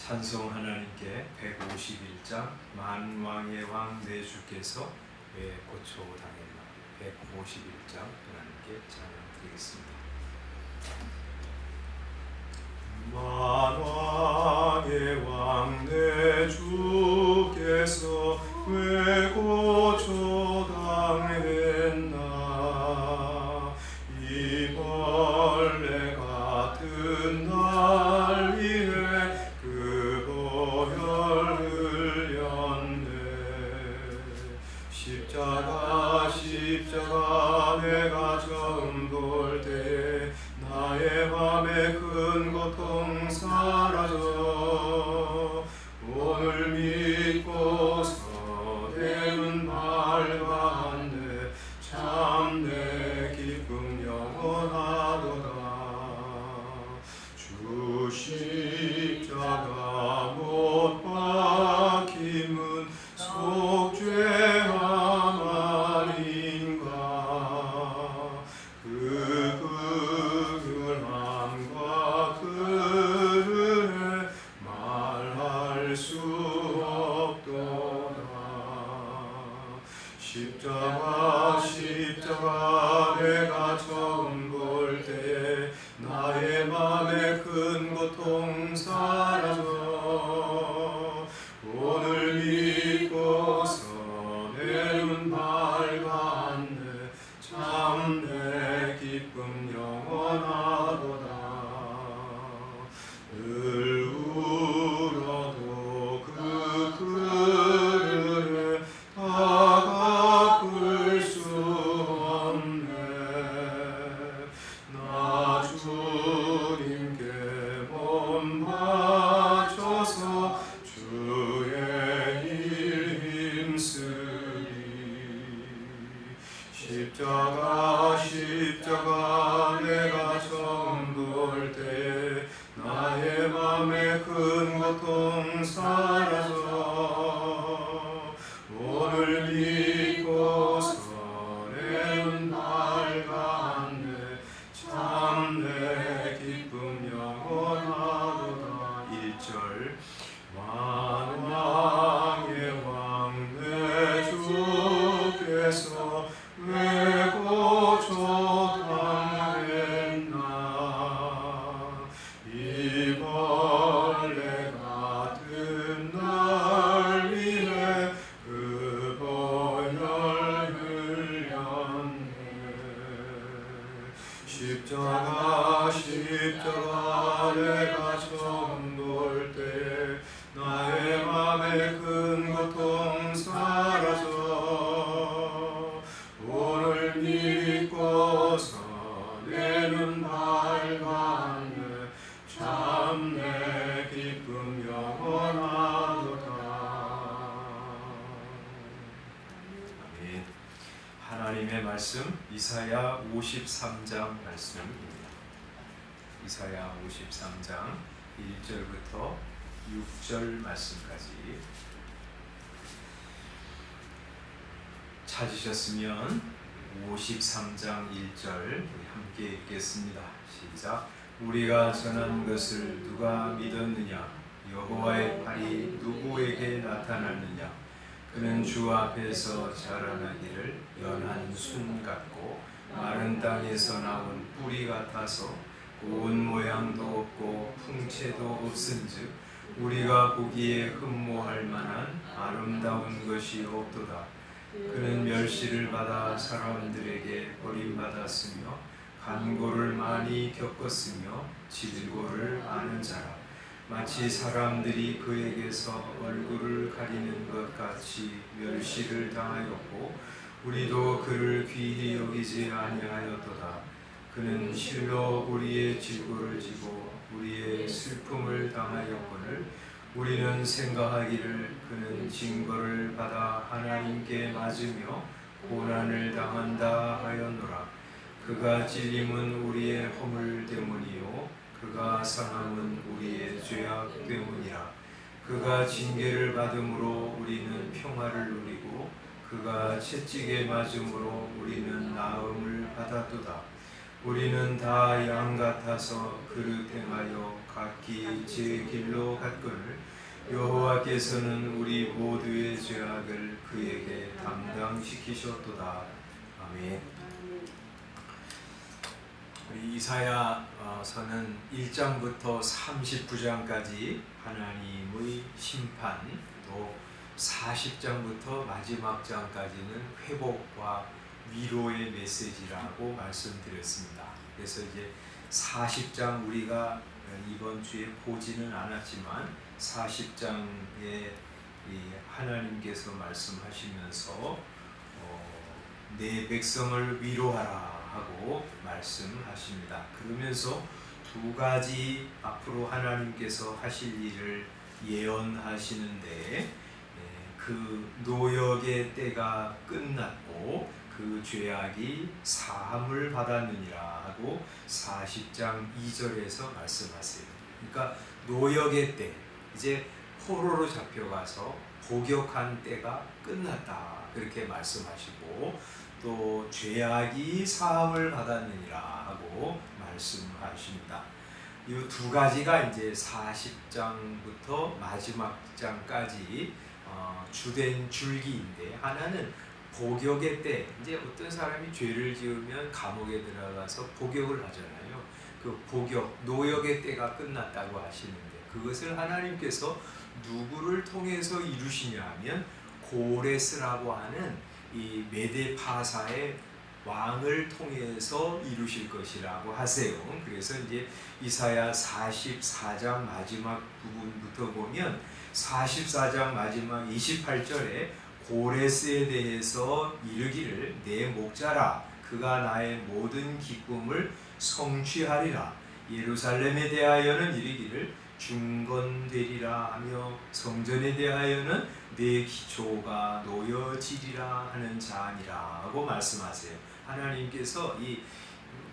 찬송 하나님께 151장 만왕의 왕 내 주께서 왜 고초당했나 151장 하나님께 찬양드리겠습니다. 만왕의 왕 내 주께서 왜 고초당했나 이 벌레 같은 날 위해 그 보혈 흘렸네. 십자가 내가 처음 볼 때에 나의 맘에 큰 고통 사라져 오늘 믿고서 내는 밝았네. 참 내 기쁨 영원하도다. 주 십자가 못 박힘은 속죄함 아닌가. 그 극률함과 그를 말할 수 없도다. 십자가 내가 처음 볼 때에 나의 맘에 큰 고통 사라져 오늘 믿고서 내 눈 밝았네. 참 내 기쁨 영원하도다. 늘 울어도 그 그를 다 갚을 수 없네. 나 주님께 몸 바쳐서 주의 일 힘쓰리. 십자가 내가 처음 볼 때 나의 맘에 큰 고통 사라져 오늘 믿고서 내 눈 밝았네. 참 내 기쁨 영원하도다. 1절 만왕의 왕 내 주께서 왜 고초당했나 이 벌레 같은 날 위해 그 보혈 흘렸네. 십자가 내가 처음 볼 때 나의 맘에 큰 고통 사라져 오늘 믿고서 내 눈 밝았네. 참 내 기쁨 영원하도다. 아멘. 하나님의 말씀 이사야 53장 말씀입니다. 이사야 53장 1절부터 6절 말씀까지 찾으셨으면 53장 1절 함께 읽겠습니다. 시작. 우리가 전한 것을 누가 믿었느냐? 여호와의 팔이 누구에게 나타났느냐? 그는 주 앞에서 자라나기를 연한 순 같고 마른 땅에서 나온 뿌리 같아서 고운 모양도 없고 풍채도 없은즉 우리가 보기에 흠모할 만한 아름다운 것이 없도다. 그는 멸시를 받아 사람들에게 버림받았으며 간고를 많이 겪었으며 질고를 아는 자라. 마치 사람들이 그에게서 얼굴을 가리는 것 같이 멸시를 당하였고 우리도 그를 귀히 여기지 아니하였도다. 그는 실로 우리의 질고를 지고 우리의 슬픔을 당하였거늘 우리는 생각하기를 그는 징벌을 받아 하나님께 맞으며 고난을 당한다 하였노라. 그가 찔림은 우리의 허물 때문이요 그가 상함은 우리의 죄악 때문이라. 그가 징계를 받음으로 우리는 평화를 누리고 그가 채찍에 맞음으로 우리는 나음을 받았도다. 우리는 다 양 같아서 그릇 행하여 각기 제 길로 갔거늘 여호와께서는 우리 모두의 죄악을 그에게 담당시키셨도다. 아멘. 우리 이사야서는 1장부터 39장까지 하나님의 심판, 또 40장부터 마지막 장까지는 회복과 위로의 메시지라고 말씀드렸습니다. 그래서 이제 40장 우리가 이번 주에 보지는 않았지만 40장에 하나님께서 말씀하시면서 내 백성을 위로하라 하고 말씀하십니다. 그러면서 두 가지 앞으로 하나님께서 하실 일을 예언하시는데, 그 노역의 때가 끝났고 그 죄악이 사함을 받았느니라 하고 40장 2절에서 말씀하세요. 그러니까 노역의 때, 이제 포로로 잡혀가서 복역한 때가 끝났다 그렇게 말씀하시고, 또 죄악이 사함을 받았느니라 하고 말씀하십니다. 이 두 가지가 이제 40장부터 마지막 장까지 주된 줄기인데, 하나는 복역의 때, 이제 어떤 사람이 죄를 지으면 감옥에 들어가서 복역을 하잖아요. 그 복역, 노역의 때가 끝났다고 하시는데, 그것을 하나님께서 누구를 통해서 이루시냐 하면 고레스라고 하는 이 메데파사의 왕을 통해서 이루실 것이라고 하세요. 그래서 이제 이사야 44장 마지막 부분부터 보면 44장 마지막 28절에 고레스에 대해서 이르기를 내 목자라, 그가 나의 모든 기쁨을 성취하리라. 예루살렘에 대하여는 이르기를 중건되리라 하며 성전에 대하여는 내 기초가 놓여지리라 하는 자니라 하고 말씀하세요. 하나님께서 이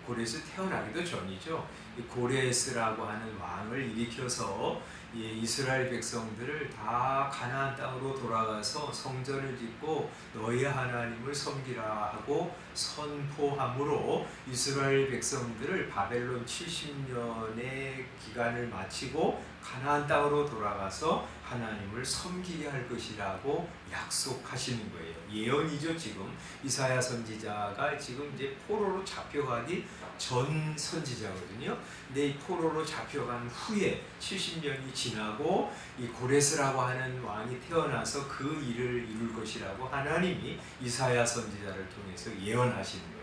고레스 태어나기도 전이죠. 이 고레스라고 하는 왕을 일으켜서 이스라엘 백성들을 다 가나안 땅으로 돌아가서 성전을 짓고 너희 하나님을 섬기라 하고 선포함으로 이스라엘 백성들을 바벨론 70년의 기간을 마치고 가나안 땅으로 돌아가서 하나님을 섬기게 할 것이라고 약속하시는 거예요. 예언이죠. 지금 이사야 선지자가 지금 이제 포로로 잡혀가기 전 선지자거든요. 근데 이 포로로 잡혀간 후에 70년이 지나고 이 고레스라고 하는 왕이 태어나서 그 일을 이룰 것이라고 하나님이 이사야 선지자를 통해서 예언하시는 거예요.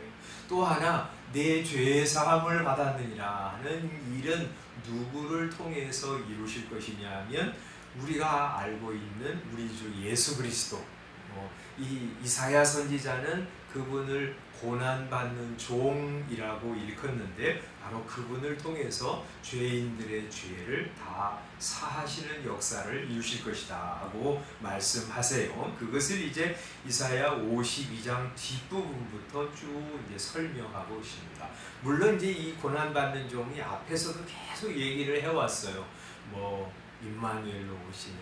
또 하나, 내 죄의 사함을 받았느니라 하는 일은 누구를 통해서 이루실 것이냐 하면 우리가 알고 있는 우리 주 예수 그리스도, 이 이사야 선지자는 그분을 고난받는 종이라고 일컫는데, 바로 그분을 통해서 죄인들의 죄를 다 사하시는 역사를 이루실 것이다 하고 말씀하세요. 그것을 이제 이사야 52장 뒷부분부터 쭉 이제 설명하고 있습니다. 물론 이제 이 고난받는 종이 앞에서도 계속 얘기를 해왔어요. 임마누엘로 오시는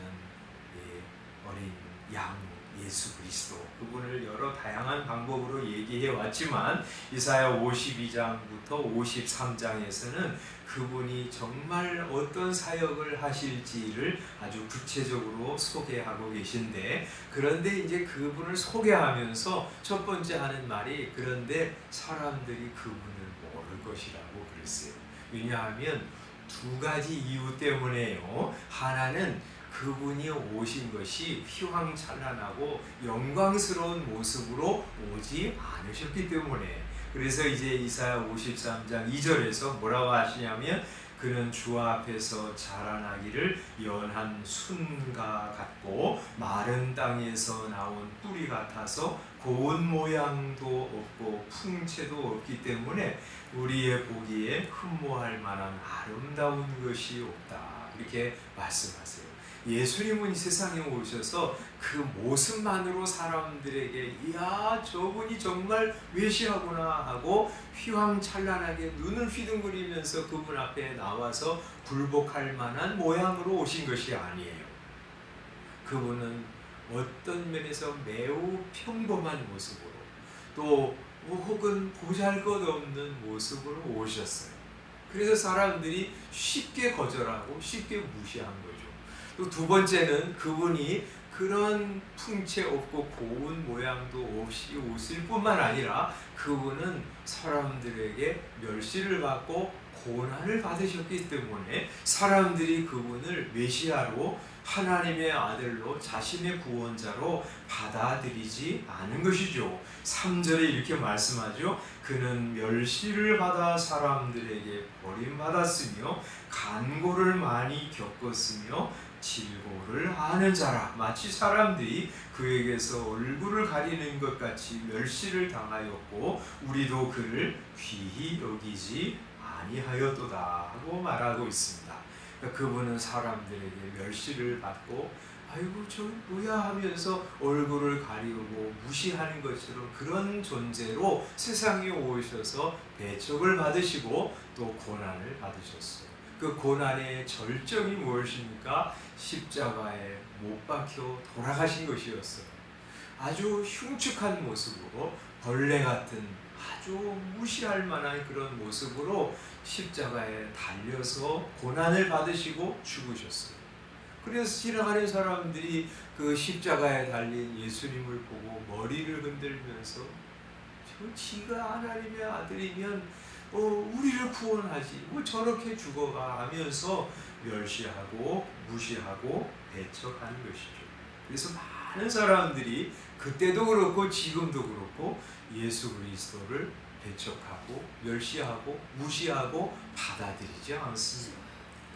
어린 양 예수 그리스도, 그분을 여러 다양한 방법으로 얘기해 왔지만 이사야 52장부터 53장에서는 그분이 정말 어떤 사역을 하실지를 아주 구체적으로 소개하고 계신데, 그런데 이제 그분을 소개하면서 첫 번째 하는 말이, 그런데 사람들이 그분을 모를 것이라고 그랬어요. 왜냐하면 두 가지 이유 때문에요. 하나는 그분이 오신 것이 휘황찬란하고 영광스러운 모습으로 오지 않으셨기 때문에. 그래서 이제 이사야 53장 2절에서 뭐라고 하시냐면, 그는 주 앞에서 자라나기를 연한 순과 같고 마른 땅에서 나온 뿌리 같아서 고운 모양도 없고 풍채도 없기 때문에 우리의 보기에 흠모할 만한 아름다운 것이 없다, 이렇게 말씀하세요. 예수님은 이 세상에 오셔서 그 모습만으로 사람들에게 이야 저분이 정말 외시하구나 하고 휘황찬란하게 눈을 휘둥그리면서 그분 앞에 나와서 굴복할 만한 모양으로 오신 것이 아니에요. 그분은 어떤 면에서 매우 평범한 모습으로, 또 혹은 보잘것없는 모습으로 오셨어요. 그래서 사람들이 쉽게 거절하고 쉽게 무시한 거죠. 또 두 번째는 그분이 그런 풍채 없고 고운 모양도 없이 오실 뿐만 아니라 그분은 사람들에게 멸시를 받고 고난을 받으셨기 때문에 사람들이 그분을 메시아로 하나님의 아들로 자신의 구원자로 받아들이지 않은 것이죠. 3절에 이렇게 말씀하죠. 그는 멸시를 받아 사람들에게 버림받았으며 간고를 많이 겪었으며 질고를 아는 자라. 마치 사람들이 그에게서 얼굴을 가리는 것 같이 멸시를 당하였고 우리도 그를 귀히 여기지 아니하였도다 하고 말하고 있습니다. 그분은 사람들에게 멸시를 받고 아이고 저 뭐야 하면서 얼굴을 가리고 무시하는 것처럼 그런 존재로 세상에 오셔서 배척을 받으시고 또 고난을 받으셨어요. 그 고난의 절정이 무엇입니까? 십자가에 못 박혀 돌아가신 것이었어요. 아주 흉측한 모습으로 벌레 같은 아주 무시할 만한 그런 모습으로 십자가에 달려서 고난을 받으시고 죽으셨어요. 그래서 지나가는 사람들이 그 십자가에 달린 예수님을 보고 머리를 흔들면서 저 지가 하나님의 아들이면 우리를 구원하지 뭐 저렇게 죽어가 하면서 멸시하고 무시하고 배척하는 것이죠. 그래서 많은 사람들이 그때도 그렇고 지금도 그렇고 예수 그리스도를 배척하고 멸시하고 무시하고 받아들이지 않습니다.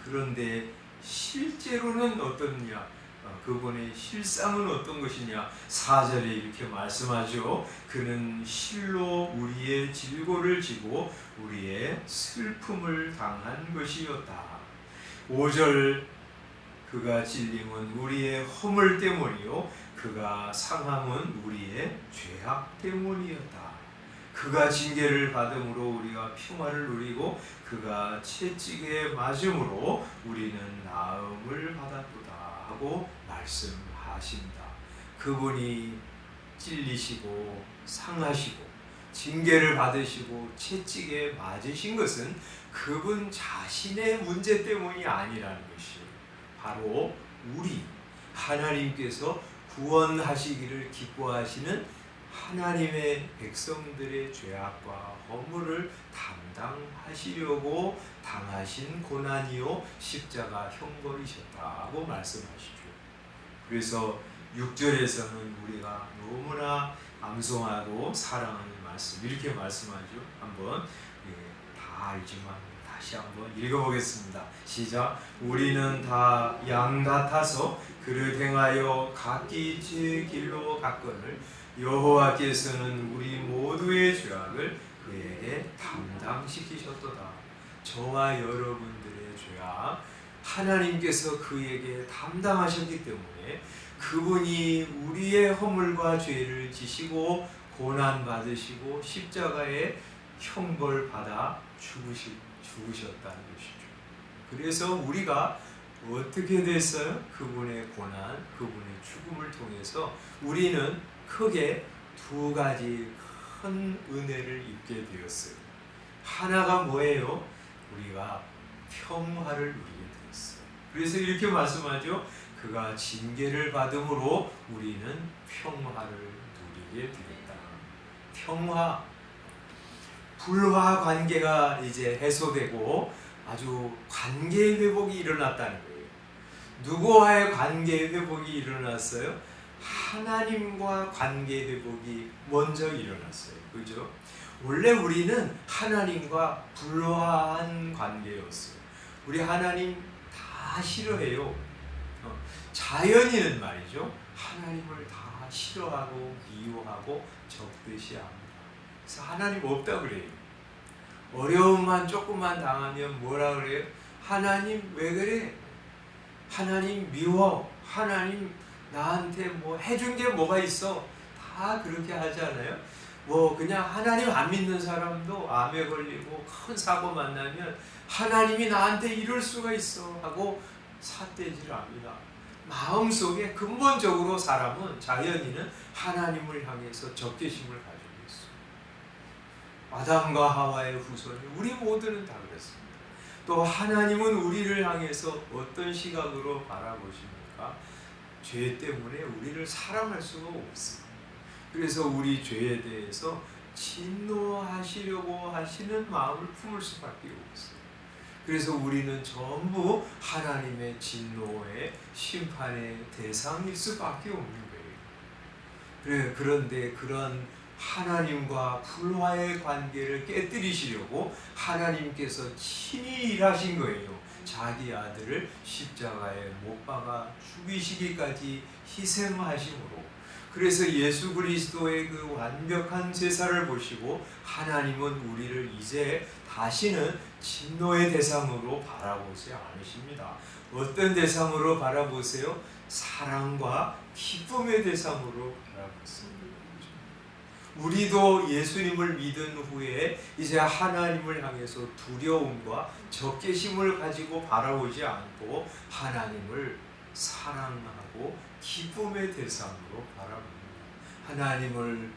그런데 실제로는 어떻냐? 그분의 실상은 어떤 것이냐? 4절에 이렇게 말씀하죠. 그는 실로 우리의 질고를 지고 우리의 슬픔을 당한 것이었다. 5절 그가 찔림은 우리의 허물 때문이요 그가 상함은 우리의 죄악 때문이었다. 그가 징계를 받음으로 우리가 평화를 누리고 그가 채찍에 맞음으로 우리는 나음을 받았도다 하고 말씀하십니다. 그분이 찔리시고 상하시고 징계를 받으시고 채찍에 맞으신 것은 그분 자신의 문제 때문이 아니라는 것이에요. 바로 우리 하나님께서 구원하시기를 기뻐하시는 하나님의 백성들의 죄악과 허물을 담당하시려고 당하신 고난이요 십자가 형벌이셨다고 말씀하시죠. 그래서 6절에서는 우리가 너무나 암송하고 사랑하는 말씀 이렇게 말씀하죠. 한번 다 알지만 다시 한번 읽어보겠습니다. 시작. 우리는 다 양 같아서 그를 행하여 각기 제 길로 갔거늘 여호와께서는 우리 모두의 죄악을 그에게 담당시키셨도다. 저와 여러분들의 죄악 하나님께서 그에게 담당하셨기 때문에 그분이 우리의 허물과 죄를 지시고 고난 받으시고 십자가에 형벌 받아 죽으셨다는 것이죠. 그래서 우리가 어떻게 됐어요? 그분의 고난, 그분의 죽음을 통해서 우리는 크게 두 가지 큰 은혜를 입게 되었어요. 하나가 뭐예요? 우리가 평화를 누리게 되었어요. 그래서 이렇게 말씀하죠. 그가 징계를 받음으로 우리는 평화를 누리게 되었다. 평화, 불화 관계가 이제 해소되고 아주 관계 회복이 일어났다는 거예요. 누구와의 관계 회복이 일어났어요? 하나님과 관계 회복이 먼저 일어났어요. 그죠? 원래 우리는 하나님과 불화한 관계였어요. 우리 하나님 다 싫어해요. 자연인은 말이죠. 하나님을 다 싫어하고 미워하고 적대시합니다. 그래서 하나님 없다 그래요. 어려움만 조금만 당하면 뭐라 그래요? 하나님 왜 그래? 하나님 미워. 하나님 나한테 뭐 해준 게 뭐가 있어? 다 그렇게 하잖아요. 뭐 그냥 하나님 안 믿는 사람도 암에 걸리고 큰 사고 만나면 하나님이 나한테 이럴 수가 있어 하고 삿대질 합니다. 마음속에 근본적으로 사람은 자연인은 하나님을 향해서 적개심을 가지고 있어요. 아담과 하와의 후손이 우리 모두는 다 그랬습니다. 또 하나님은 우리를 향해서 어떤 시각으로 바라보십니까? 죄 때문에 우리를 사랑할 수가 없어요. 그래서 우리 죄에 대해서 진노하시려고 하시는 마음을 품을 수밖에 없어요. 그래서 우리는 전부 하나님의 진노의 심판의 대상일 수밖에 없는 거예요. 그런데 그런 하나님과 불화의 관계를 깨뜨리시려고 하나님께서 친히 일하신 거예요. 자기 아들을 십자가에 못 박아 죽이시기까지 희생하심으로. 그래서 예수 그리스도의 그 완벽한 제사를 보시고 하나님은 우리를 이제 다시는 진노의 대상으로 바라보지 않으십니다. 어떤 대상으로 바라보세요? 사랑과 기쁨의 대상으로 바라보십니다. 우리도 예수님을 믿은 후에 이제 하나님을 향해서 두려움과 적개심을 가지고 바라보지 않고 하나님을 사랑하고 기쁨의 대상으로 바라봅니다. 하나님을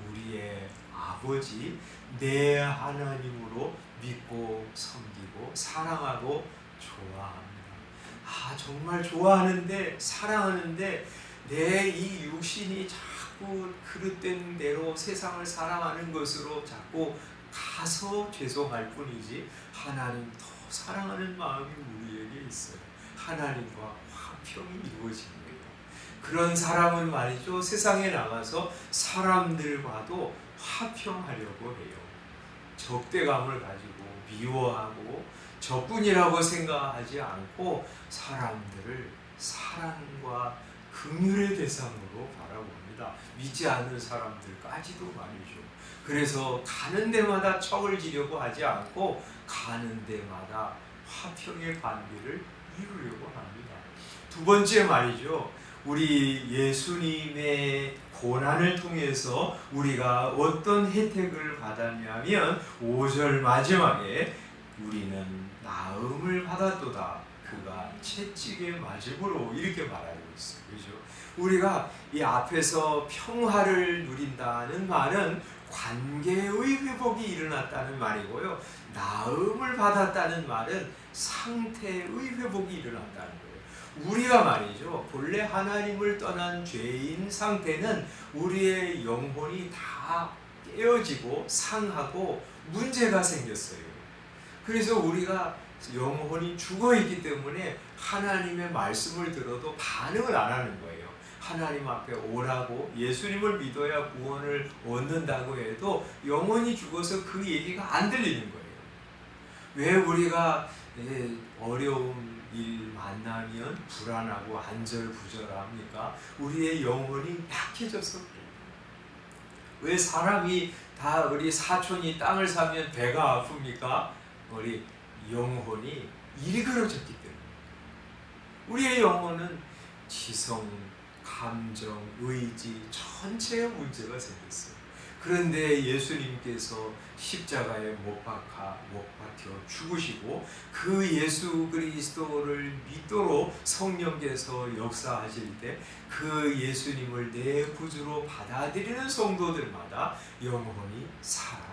우리의 아버지, 내 하나님으로 믿고 섬기고 사랑하고 좋아합니다. 정말 좋아하는데 사랑하는데 내 이 육신이 자꾸 그릇된 대로 세상을 사랑하는 것으로 자꾸 가서 죄송할 뿐이지 하나님 더 사랑하는 마음이 우리에게 있어요. 하나님과 화평이 이루어진 거예요. 그런 사람은 말이죠, 세상에 나가서 사람들과도 화평하려고 해요. 적대감을 가지고 미워하고 적군이라고 생각하지 않고 사람들을 사랑과 긍휼의 대상으로 바라봅니다. 믿지 않는 사람들까지도 말이죠. 그래서 가는 데마다 척을 지려고 하지 않고 가는 데마다 화평의 관계를 이루려고 합니다. 두 번째 말이죠. 우리 예수님의 고난을 통해서 우리가 어떤 혜택을 받았냐면 5절 마지막에 우리는 나음을 받았도다. 그가 채찍에 맞음으로 이렇게 말하고 있어요. 그죠? 우리가 이 앞에서 평화를 누린다는 말은 관계의 회복이 일어났다는 말이고요. 나음을 받았다는 말은 상태의 회복이 일어났다는 거예요. 우리가 말이죠, 본래 하나님을 떠난 죄인 상태는 우리의 영혼이 다 깨어지고 상하고 문제가 생겼어요. 그래서 우리가 영혼이 죽어있기 때문에 하나님의 말씀을 들어도 반응을 안 하는 거예요. 하나님 앞에 오라고 예수님을 믿어야 구원을 얻는다고 해도 영혼이 죽어서 그 얘기가 안 들리는 거예요. 왜 우리가 어려운 일 만나면 불안하고 안절부절합니까? 우리의 영혼이 약해져서 그래요. 왜 사람이 다 우리 사촌이 땅을 사면 배가 아픕니까? 우리 영혼이 일그러졌기 때문에. 우리의 영혼은 지성, 감정, 의지 전체에 문제가 생겼어요. 그런데 예수님께서 십자가에 못 박혀 죽으시고 그 예수 그리스도를 믿도록 성령께서 역사하실 때 그 예수님을 내 구주로 받아들이는 성도들마다 영혼이 살아납니다.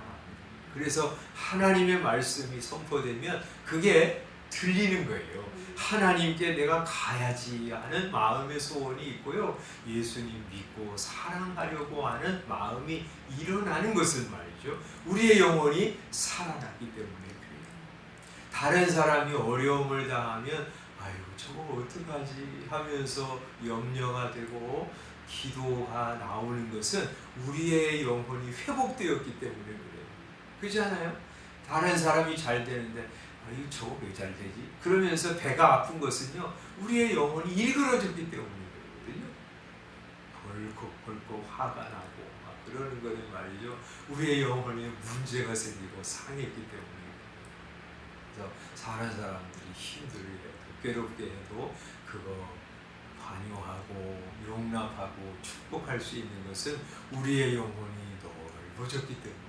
그래서 하나님의 말씀이 선포되면 그게 들리는 거예요. 하나님께 내가 가야지 하는 마음의 소원이 있고요. 예수님 믿고 사랑하려고 하는 마음이 일어나는 것은 말이죠. 우리의 영혼이 살아나기 때문에 그래요. 다른 사람이 어려움을 당하면 아이고 저거 어떡하지 하면서 염려가 되고 기도가 나오는 것은 우리의 영혼이 회복되었기 때문에 그래요. 그렇잖아요? 다른 사람이 잘 되는데 아유 저거 왜 잘 되지? 그러면서 배가 아픈 것은요 우리의 영혼이 일그러졌기 때문이거든요. 벌컥벌컥 화가 나고 막 그러는 거는 말이죠. 우리의 영혼에 문제가 생기고 상했기 때문에. 그래서 사는 사람들이 힘들게 해도 괴롭게 해도 그거 관여하고 용납하고 축복할 수 있는 것은 우리의 영혼이 넓어졌기 때문에.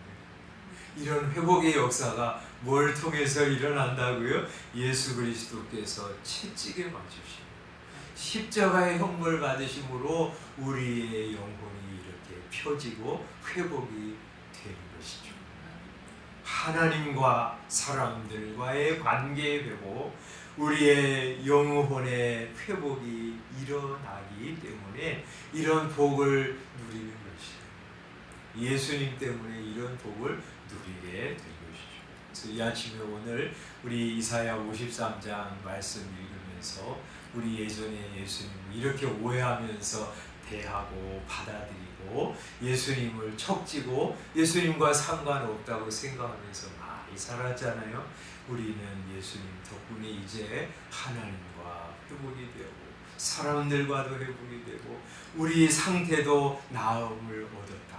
이런 회복의 역사가 뭘 통해서 일어난다고요? 예수 그리스도께서 채찍에 맞으시고 십자가의 형벌 받으심으로 우리의 영혼이 이렇게 펴지고 회복이 되는 것이죠. 하나님과 사람들과의 관계 회복, 우리의 영혼의 회복이 일어나기 때문에 이런 복을 누리는 것이에요. 예수님 때문에 이런 복을 누리게 된 것이죠. 그래서 이 아침에 오늘 우리 이사야 53장 말씀 읽으면서 우리 예전에 예수님을 이렇게 오해하면서 대하고 받아들이고 예수님을 척지고 예수님과 상관없다고 생각하면서 많이 살았잖아요. 우리는 예수님 덕분에 이제 하나님과 회복이 되고 사람들과도 회복이 되고 우리 상태도 나음을 얻었다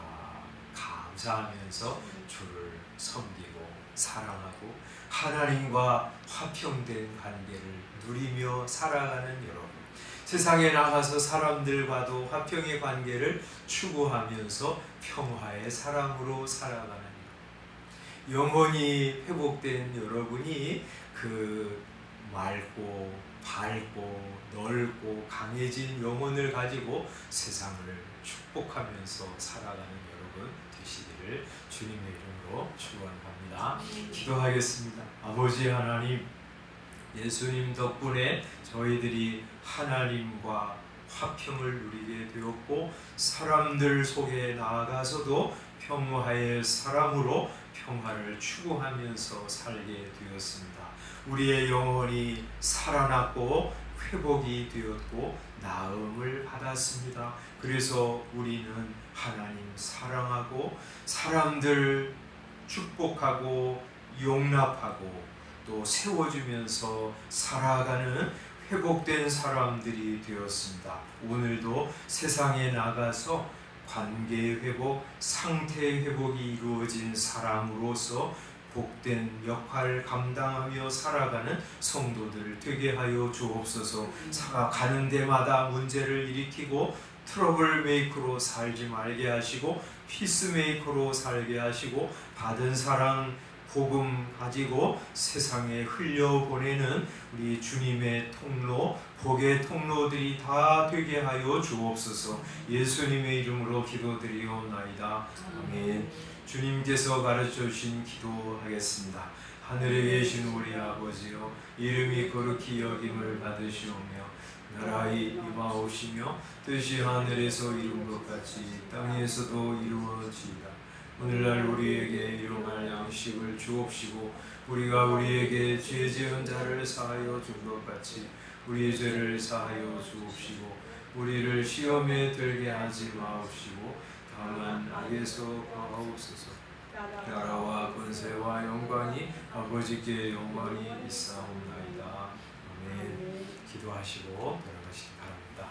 감사하면서 주를 섬기고 사랑하고 하나님과 화평된 관계를 누리며 살아가는 여러분, 세상에 나가서 사람들과도 화평의 관계를 추구하면서 평화의 사람으로 살아가는 영혼이 회복된 여러분이 그 맑고 밝고 넓고 강해진 영혼을 가지고 세상을 축복하면서 살아가는 여러분 되시기를 주님의 이름으로 축원합니다. 기도하겠습니다. 아버지 하나님, 예수님 덕분에 저희들이 하나님과 화평을 누리게 되었고 사람들 속에 나아가서도 평화의 사람으로 평화를 추구하면서 살게 되었습니다. 우리의 영혼이 살아났고 회복이 되었고 나음을 받았습니다. 그래서 우리는 하나님 사랑하고 사람들 축복하고 용납하고 또 세워주면서 살아가는 회복된 사람들이 되었습니다. 오늘도 세상에 나가서 관계 회복, 상태 회복이 이루어진 사람으로서 복된 역할을 감당하며 살아가는 성도들 되게 하여 주옵소서. 가는 데마다 문제를 일으키고 트러블 메이커로 살지 말게 하시고 피스메이커로 살게 하시고 받은 사랑 복음 가지고 세상에 흘려보내는 우리 주님의 통로, 복의 통로들이 다 되게 하여 주옵소서. 예수님의 이름으로 기도드리옵나이다. 아멘. 주님께서 가르쳐주신 기도하겠습니다. 하늘에 계신 우리 아버지여, 이름이 거룩히 여김을 받으시오며 나라의 임하오시며 뜻이 하늘에서 이룬 것 같이 땅에서도 이루어지이다. 오늘날 우리에게 일용할 양식을 주옵시고 우리가 우리에게 죄 지은 자를 사하여 준 것 같이 우리의 죄를 사하여 주옵시고 우리를 시험에 들게 하지 마옵시고 다만 악에서 구하옵소서. 나라와 권세와 영광이 아버지께 영광이 있사옵나이다. 아멘. 기도하시고 돌아가시기 바랍니다.